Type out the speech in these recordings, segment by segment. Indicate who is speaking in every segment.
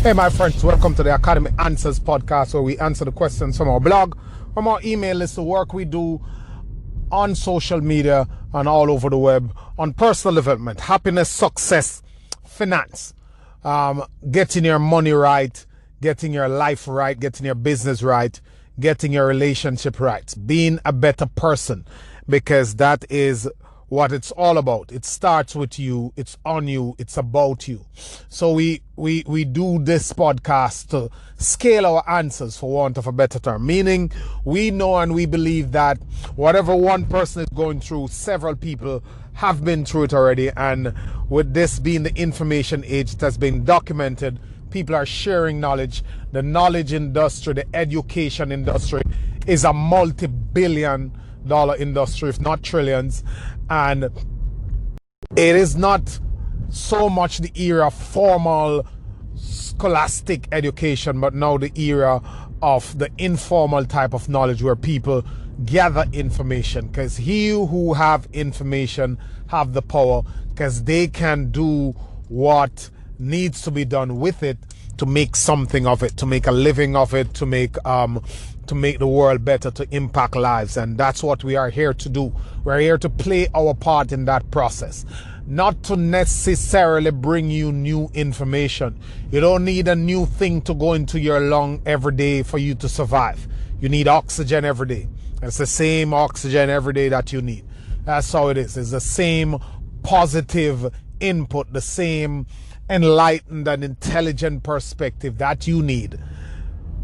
Speaker 1: Hey my friends, welcome to the Academy Answers podcast, where we answer the questions from our blog, from our email list, the work we do on social media and all over the web on personal development, happiness, success, finance, getting your money right, getting your life right, getting your business right, getting your relationship right, being a better person, because that is what it's all about. It starts with you, it's on you, it's about you. So we do this podcast to scale our answers, for want of a better term, meaning we know and we believe that whatever one person is going through, several people have been through it already. And with this being the information age, it has been documented. People are sharing knowledge. The knowledge industry, the education industry is a multi-billion-dollar industry, if not trillions. And it is not so much the era of formal scholastic education, but now the era of the informal type of knowledge, where people gather information, because he who have information have the power, because they can do what needs to be done with it to make something of it, to make a living of it, to make the world better, to impact lives. And that's what we are here to do. We're here to play our part in that process, not to necessarily bring you new information. You don't need a new thing to go into your lung every day for you to survive. You need oxygen every day. It's the same oxygen every day that you need. That's how it is. It's the same positive input, the same enlightened and intelligent perspective that you need,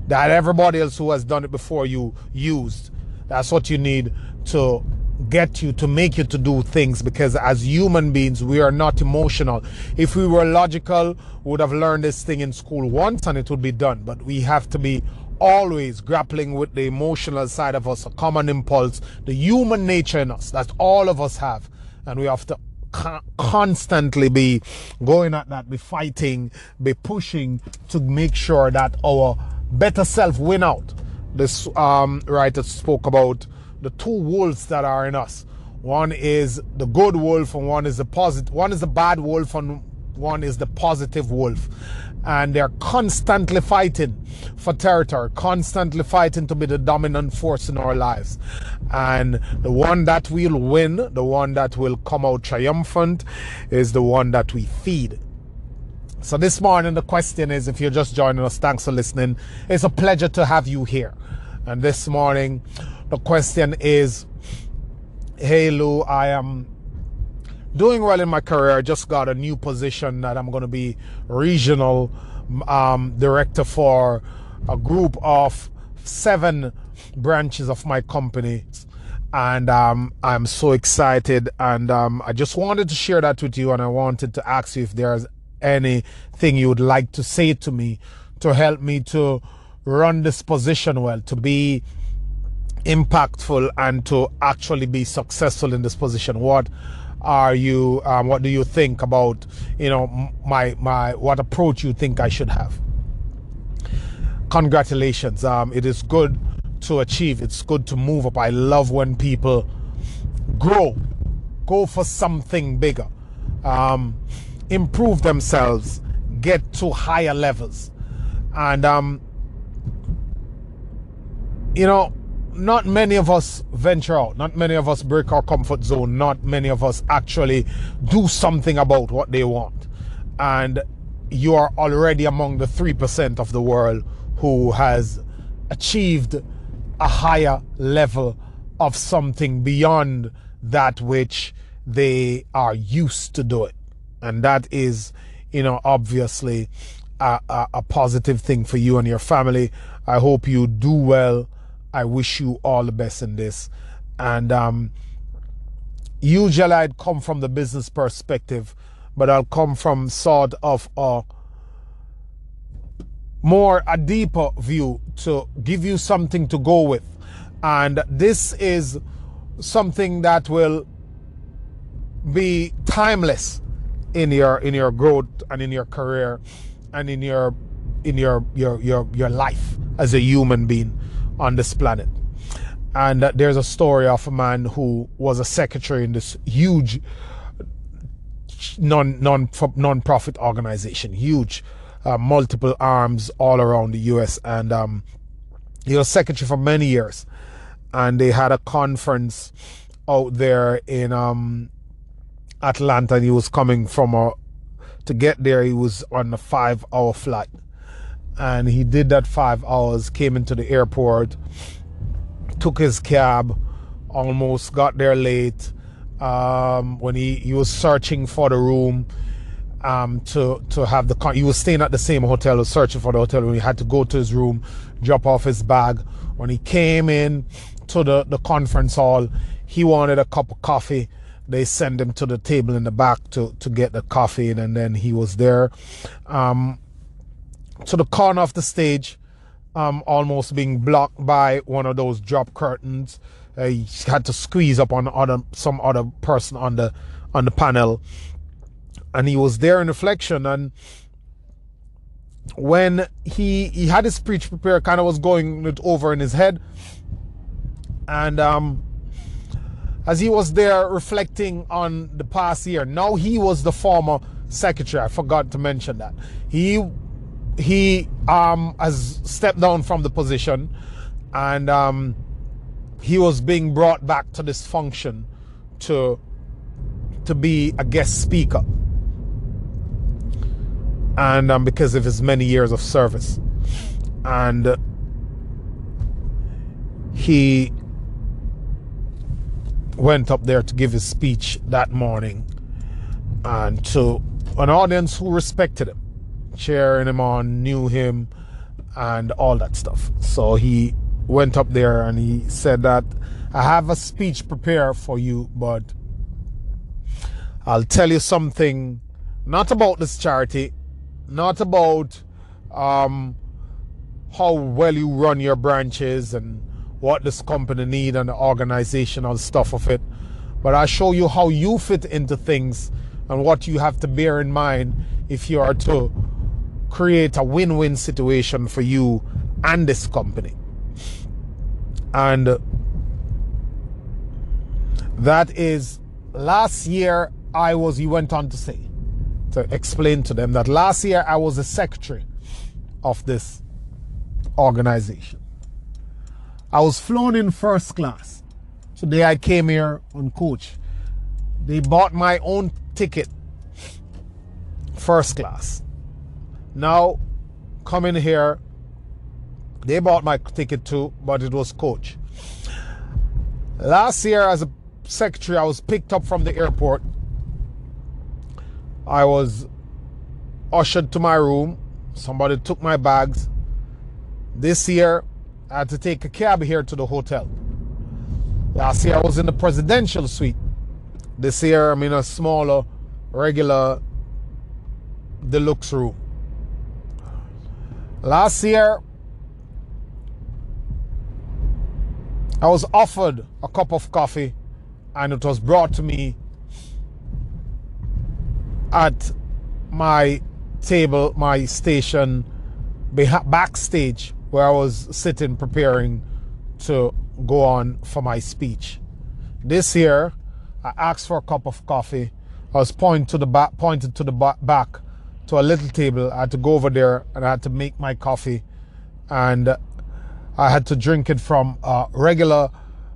Speaker 1: that everybody else who has done it before you used. That's what you need to get you, to make you to do things, because as human beings, we are not emotional. If we were logical, we would have learned this thing in school once and it would be done. But we have to be always grappling with the emotional side of us, a common impulse, the human nature in us that all of us have. And we have to constantly be going at that, be fighting, be pushing to make sure that our better self win out. This writer spoke about the two wolves that are in us. One is the good wolf and one is the positive. One is the bad wolf and one is the positive wolf. And they're constantly fighting for territory, constantly fighting to be the dominant force in our lives. And the one that will win, the one that will come out triumphant, is the one that we feed. So this morning, the question is, if you're just joining us, thanks for listening. It's a pleasure to have you here. And this morning, the question is, hey Lou, I am doing well in my career. I just got a new position that I'm going to be regional director for a group of 7 branches of my company. And I'm so excited. And I just wanted to share that with you. And I wanted to ask you if there's anything you would like to say to me to help me to run this position well, to be impactful and to actually be successful in this position. What do you think about, my what approach you think I should have? Congratulations. It is good to achieve. It's good to move up. I love when people go for something bigger, improve themselves, get to higher levels. And not many of us venture out. Not many of us break our comfort zone. Not many of us actually do something about what they want. And you are already among the 3% of the world who has achieved a higher level of something beyond that which they are used to do it. And that is, obviously a positive thing for you and your family. I hope you do well. I wish you all the best in this. And usually I'd come from the business perspective, but I'll come from sort of a deeper view to give you something to go with. And this is something that will be timeless in your growth and in your career and in your life as a human being on this planet. And there's a story of a man who was a secretary in this huge non-profit organization, huge multiple arms all around the US, and he was secretary for many years. And they had a conference out there in Atlanta, and he was coming from to get there, he was on a 5-hour flight. And he did that 5 hours, came into the airport, took his cab, almost got there late. When he was searching for the room to have he was staying at the same hotel, was searching for the hotel room. He had to go to his room, drop off his bag. When he came in to the conference hall, he wanted a cup of coffee. They sent him to the table in the back to get the coffee, and then he was there. To the corner of the stage, almost being blocked by one of those drop curtains. He had to squeeze up on some other person on the panel, and he was there in reflection. And when he had his speech prepared, kind of was going it over in his head, and as he was there reflecting on the past year, now he was the former secretary. I forgot to mention that he has stepped down from the position, and he was being brought back to this function to be a guest speaker, and because of his many years of service. And he went up there to give his speech that morning, and to an audience who respected him, cheering him on, knew him, and all that stuff. So he went up there and he said that, I have a speech prepared for you, but I'll tell you something, not about this charity, not about how well you run your branches and what this company need and the organizational stuff of it, but I'll show you how you fit into things and what you have to bear in mind if you are to create a win-win situation for you and this company. And that is, last year he went on to say, to explain to them that last year I was the secretary of this organization. I was flown in first class. Today I came here on coach. They bought my own ticket, first class. Now, coming here, they bought my ticket too, but it was coach. Last year as a secretary, I was picked up from the airport. I was ushered to my room. Somebody took my bags. This year, I had to take a cab here to the hotel. Last year I was in the presidential suite. This year I'm in a smaller, regular, deluxe room. Last year I was offered a cup of coffee and it was brought to me at my table, my station, backstage, where I was sitting preparing to go on for my speech. This year, I asked for a cup of coffee. I was pointed to the back to a little table. I had to go over there and I had to make my coffee, and I had to drink it from a regular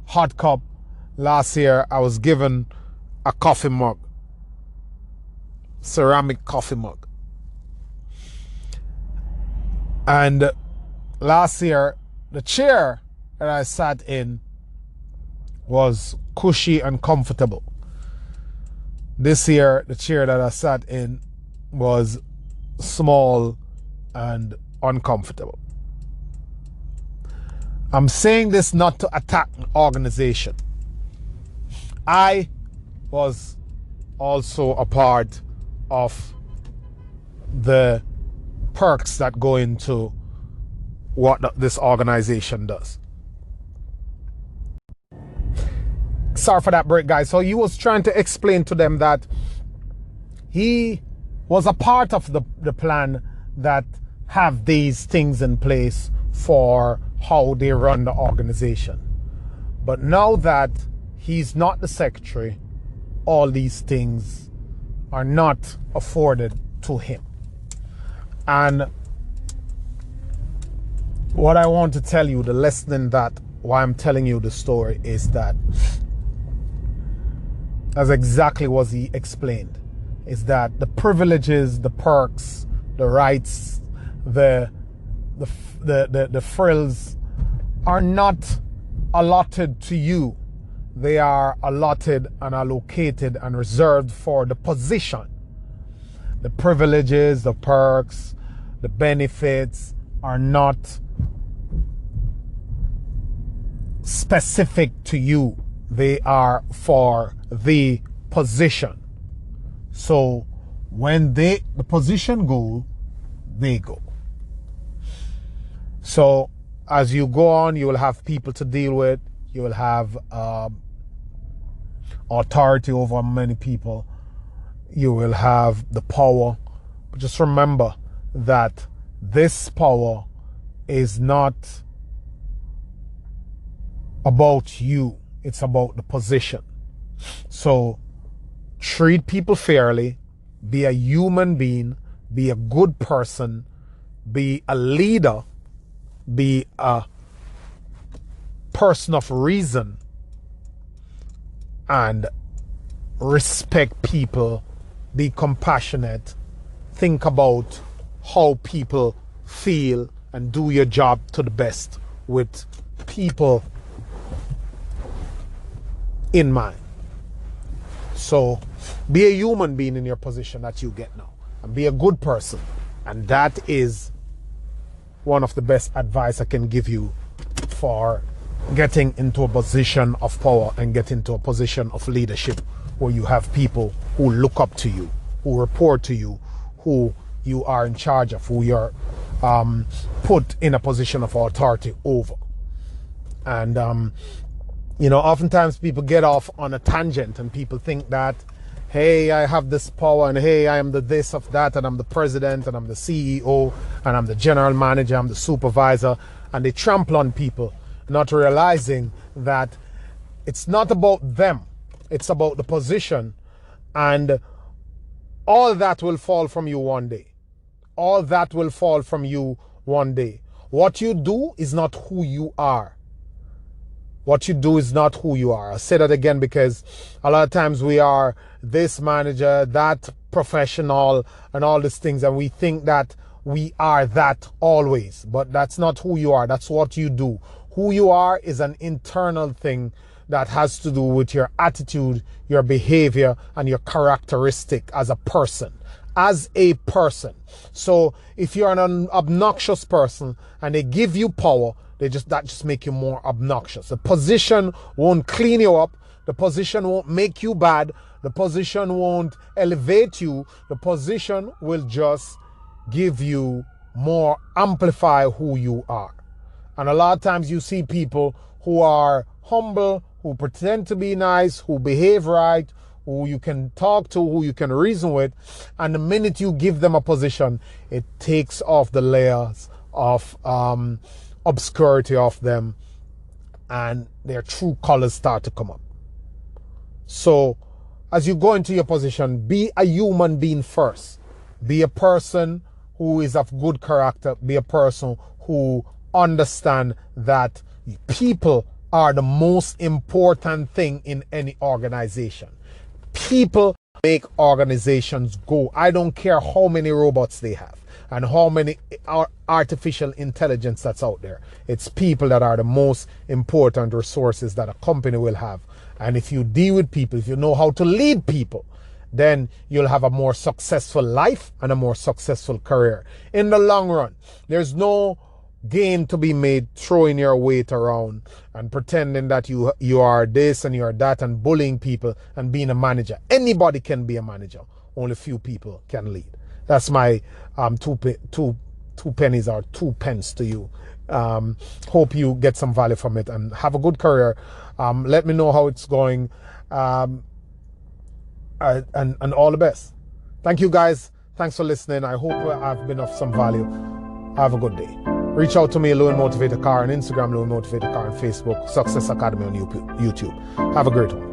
Speaker 1: hot cup. Last year, I was given a coffee mug, ceramic coffee mug. And last year, the chair that I sat in was cushy and comfortable. This year, the chair that I sat in was small and uncomfortable. I'm saying this not to attack an organization. I was also a part of the perks that go into what this organization does. Sorry for that break, guys. So he was trying to explain to them that he was a part of the plan that have these things in place for how they run the organization. But now that he's not the secretary, all these things are not afforded to him. And what I want to tell you, the lesson that why I'm telling you the story is that that's exactly what he explained, is that the privileges, the perks, the rights, the frills are not allotted to you. They are allotted and allocated and reserved for the position. The privileges, the perks, the benefits are not specific to you. They are for the position. So when the position go, they go. So as you go on, you will have people to deal with. You will have authority over many people. You will have the power. But just remember that this power is not about you. It's about the position. So treat people fairly. Be a human being. Be a good person. Be a leader. Be a person of reason. And respect people. Be compassionate. Think about how people feel and do your job to the best with people in mind. So be a human being in your position that you get now, and be a good person. And that is one of the best advice I can give you for getting into a position of power and get into a position of leadership where you have people who look up to you, who report to you, who you are in charge of, who you're put in a position of authority over. And oftentimes people get off on a tangent and people think that, hey, I have this power, and hey, I am the this of that, and I'm the president, and I'm the CEO, and I'm the general manager, I'm the supervisor, and they trample on people, not realizing that it's not about them, it's about the position, and all that will fall from you one day. All that will fall from you one day. What you do is not who you are. What you do is not who you are. I'll say that again because a lot of times we are this manager, that professional, and all these things, and we think that we are that always. But that's not who you are. That's what you do. Who you are is an internal thing that has to do with your attitude, your behavior, and your characteristic as a person. As a person. So if you're an obnoxious person and they give you power, that just make you more obnoxious. The position won't clean you up. The position won't make you bad. The position won't elevate you. The position will just give you more, amplify who you are. And a lot of times you see people who are humble, who pretend to be nice, who behave right, who you can talk to, who you can reason with, and the minute you give them a position, it takes off the layers of obscurity off them, and their true colors start to come up. So as you go into your position, be a human being first. Be a person who is of good character. Be a person who understand that people are the most important thing in any organization. People make organizations go. I don't care how many robots they have and how many artificial intelligence that's out there. It's people that are the most important resources that a company will have. And if you deal with people, if you know how to lead people, then you'll have a more successful life and a more successful career. In the long run, there's no gain to be made throwing your weight around and pretending that you are this and you are that and bullying people and being a manager. Anybody can be a manager. Only few people can lead. That's my two pennies or 2 pence to you. Hope you get some value from it and have a good career. Let me know how it's going, and all the best. Thank you guys. Thanks for listening. I hope I've been of some value. Have a good day. Reach out to me, Low and Motivated Car on Instagram, Low and Motivated Car on Facebook, Success Academy on YouTube. Have a great one.